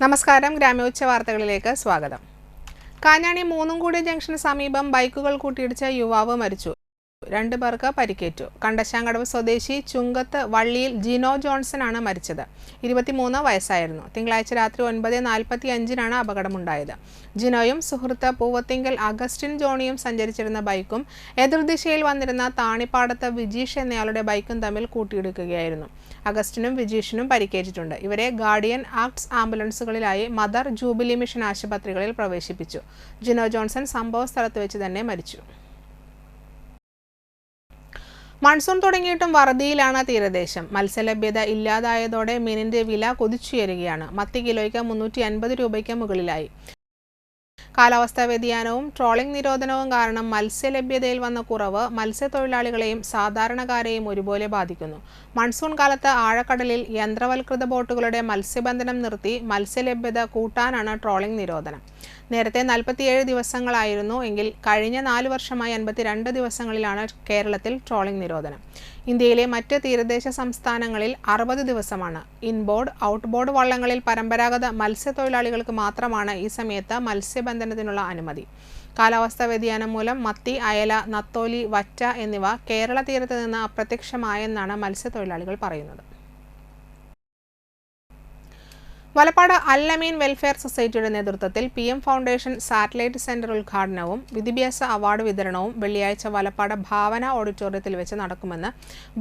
നമസ്കാരം, ഗ്രാമോച്ച വാർത്തകളിലേക്ക് സ്വാഗതം. കാഞ്ഞാണി മൂന്നുംകൂടി ജംഗ്ഷന് സമീപം ബൈക്കുകൾ കൂട്ടിയിടിച്ച യുവാവ് മരിച്ചു. 2 പേർക്ക് പരിക്കേറ്റു. കണ്ടശാങ്കടവ് സ്വദേശി ചുങ്കത്ത് വള്ളിയിൽ ജിനോ ജോൺസൺ ആണ് മരിച്ചത്. 23 വയസ്സായിരുന്നു. തിങ്കളാഴ്ച രാത്രി 9:45 അപകടമുണ്ടായത്. ജിനോയും സുഹൃത്ത് പൂവത്തിങ്കൽ അഗസ്റ്റിൻ ജോണിയും സഞ്ചരിച്ചിരുന്ന ബൈക്കും എതിർദിശയിൽ വന്നിരുന്ന താണിപ്പാടത്ത് വിജീഷ് എന്നയാളുടെ ബൈക്കും തമ്മിൽ കൂട്ടിയിടിക്കുകയായിരുന്നു. അഗസ്റ്റിനും വിജീഷിനും പരിക്കേറ്റിട്ടുണ്ട്. ഇവരെ ഗാർഡിയൻ ആക്ട്സ് ആംബുലൻസുകളിലായി മദർ ജൂബിലി മിഷൻ ആശുപത്രികളിൽ പ്രവേശിപ്പിച്ചു. ജിനോ ജോൺസൺ സംഭവ സ്ഥലത്ത് വെച്ച് തന്നെ മരിച്ചു. മൺസൂൺ തുടങ്ങിയിട്ടും വറുതിയിലാണ് തീരദേശം. മത്സ്യലഭ്യത ഇല്ലാതായതോടെ മീനിന്റെ വില കുതിച്ചുയരുകയാണ്. മത്തി കിലോയ്ക്ക് 350 രൂപയ്ക്ക് മുകളിലായി. കാലാവസ്ഥാ വ്യതിയാനവും ട്രോളിംഗ് നിരോധനവും കാരണം മത്സ്യലഭ്യതയിൽ വന്ന കുറവ് മത്സ്യത്തൊഴിലാളികളെയും സാധാരണക്കാരെയും ഒരുപോലെ ബാധിക്കുന്നു. മൺസൂൺ കാലത്ത് ആഴക്കടലിൽ യന്ത്രവൽകൃത ബോട്ടുകളുടെ മത്സ്യബന്ധനം നിർത്തി മത്സ്യലഭ്യത കൂട്ടാനാണ് ട്രോളിംഗ് നിരോധനം. നേരത്തെ 47 ദിവസങ്ങളായിരുന്നു എങ്കിൽ കഴിഞ്ഞ 4 വർഷമായി 52 ദിവസങ്ങളിലാണ് കേരളത്തിൽ ട്രോളിംഗ് നിരോധനം. ഇന്ത്യയിലെ മറ്റ് തീരദേശ സംസ്ഥാനങ്ങളിൽ 60 ദിവസമാണ്. ഇൻബോർഡ്, ഔട്ട്ബോർഡ് വള്ളങ്ങളിൽ പരമ്പരാഗത മത്സ്യത്തൊഴിലാളികൾക്ക് മാത്രമാണ് ഈ സമയത്ത് മത്സ്യബന്ധനത്തിനുള്ള അനുമതി. കാലാവസ്ഥാ വ്യതിയാനം മൂലം മത്തി, അയല, നത്തോലി, വറ്റ എന്നിവ കേരള തീരത്ത് നിന്ന് അപ്രത്യക്ഷമായെന്നാണ് മത്സ്യത്തൊഴിലാളികൾ പറയുന്നത്. വലപ്പാട് അൽ-അമീൻ വെൽഫെയർ സൊസൈറ്റിയുടെ നേതൃത്വത്തിൽ PM ഫൗണ്ടേഷൻ സാറ്റലൈറ്റ് സെന്റർ ഉദ്ഘാടനവും വിദ്യാഭ്യാസ അവാർഡ് വിതരണവും വെള്ളിയാഴ്ച വലപ്പാട് ഭാവന ഓഡിറ്റോറിയത്തിൽ വെച്ച് നടക്കുമെന്ന്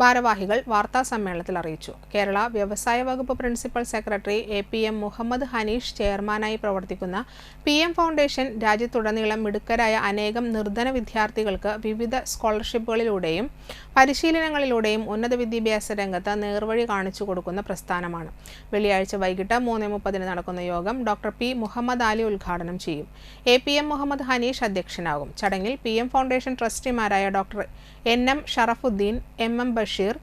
ഭാരവാഹികൾ വാർത്താസമ്മേളനത്തിൽ അറിയിച്ചു. കേരള വ്യവസായ വകുപ്പ് principal secretary APM Muhammad Hanish ചെയർമാനായി പ്രവർത്തിക്കുന്ന PM ഫൗണ്ടേഷൻ രാജ്യത്തുടനീളം മിടുക്കരായ അനേകം നിർധന വിദ്യാർത്ഥികൾക്ക് വിവിധ സ്കോളർഷിപ്പുകളിലൂടെയും പരിശീലനങ്ങളിലൂടെയും ഉന്നത വിദ്യാഭ്യാസ രംഗത്ത് നേർവഴി കാണിച്ചു കൊടുക്കുന്ന പ്രസ്ഥാനമാണ്. വെള്ളിയാഴ്ച വൈകിട്ട് 3:30 നടക്കുന്ന യോഗം ഡോക്ടർ P. മുഹമ്മദ് അലി ഉദ്ഘാടനം ചെയ്യും. APM മുഹമ്മദ് ഹനീഷ് അധ്യക്ഷനാകും. ചടങ്ങിൽ PM ഫൗണ്ടേഷൻ ട്രസ്റ്റിമാരായ doctor NM Sharafuddin, MM Basheer,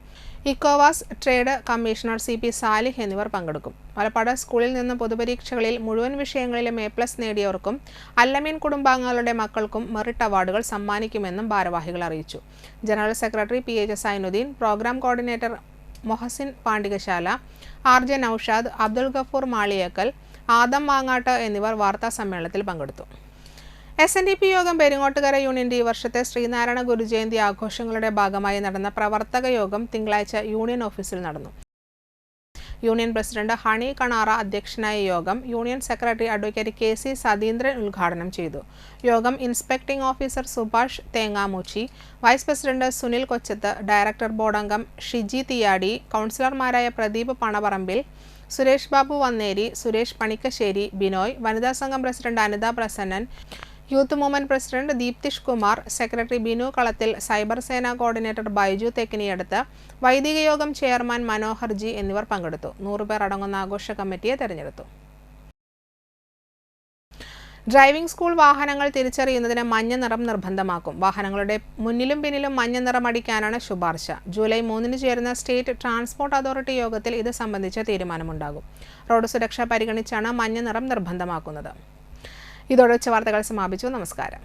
ഇക്കോവാസ് ട്രേഡ് കമ്മീഷണർ CP സാലിഹ് എന്നിവർ പങ്കെടുക്കും. വലപ്പാട് സ്കൂളിൽ നിന്ന് പൊതുപരീക്ഷകളിൽ മുഴുവൻ വിഷയങ്ങളിലും A+ നേടിയവർക്കും അൽ-അമീൻ കുടുംബാംഗങ്ങളുടെ മക്കൾക്കും മെറിറ്റ് അവാർഡുകൾ സമ്മാനിക്കുമെന്നും ഭാരവാഹികൾ അറിയിച്ചു. General secretary PH Zainuddin, programme coordinator Mohsin Pandikashala, RJ Naushad, Abdul Gafoor Maliyekkal, Adam Mangatt എന്നിവർ വാർത്താ സമ്മേളനത്തിൽ പങ്കെടുത്തു. SNDP യോഗം പെരിങ്ങോട്ടുകര യൂണിയന്റെ ഈ വർഷത്തെ ശ്രീനാരായണ ഗുരുജയന്തി ആഘോഷങ്ങളുടെ ഭാഗമായി നടന്ന പ്രവർത്തക യോഗം തിങ്കളാഴ്ച യൂണിയൻ ഓഫീസിൽ നടന്നു. യൂണിയൻ പ്രസിഡന്റ് ഹണി കണാറ അധ്യക്ഷനായ യോഗം union secretary advocate KC Satheendran ഉദ്ഘാടനം ചെയ്തു. യോഗം inspecting officer Subhash Thengamoochi, vice president Sunil Kochath, director board അംഗം ഷിജി തിയാടി, കൗൺസിലർമാരായ പ്രദീപ് പണപറമ്പിൽ, സുരേഷ് ബാബു വന്നേരി, സുരേഷ് പണിക്കശ്ശേരി, ബിനോയ്, വനിതാ സംഘം president Anitha Prasannan, youth movement president Deepthish Kumar, secretary Binu Kalathil, cyber സേന കോർഡിനേറ്റർ ബൈജു തെക്കിനിയടുത്ത്, വൈദിക യോഗം ചെയർമാൻ മനോഹർ ജി എന്നിവർ പങ്കെടുത്തു. 100 പേർ അടങ്ങുന്ന ആഘോഷ കമ്മിറ്റിയെ തെരഞ്ഞെടുത്തു. ഡ്രൈവിംഗ് സ്കൂൾ വാഹനങ്ങൾ തിരിച്ചറിയുന്നതിന് മഞ്ഞ നിറം നിർബന്ധമാക്കും. വാഹനങ്ങളുടെ മുന്നിലും പിന്നിലും മഞ്ഞ നിറം അടിക്കാനാണ് ശുപാർശ. ജൂലൈ 3 ചേരുന്ന സ്റ്റേറ്റ് ട്രാൻസ്പോർട്ട് അതോറിറ്റി യോഗത്തിൽ ഇത് സംബന്ധിച്ച തീരുമാനമുണ്ടാകും. റോഡ് സുരക്ഷ പരിഗണിച്ചാണ് മഞ്ഞ നിറം നിർബന്ധമാക്കുന്നത്. ഇതോടെ വാർത്തകൾ സമാപിച്ചു. നമസ്കാരം.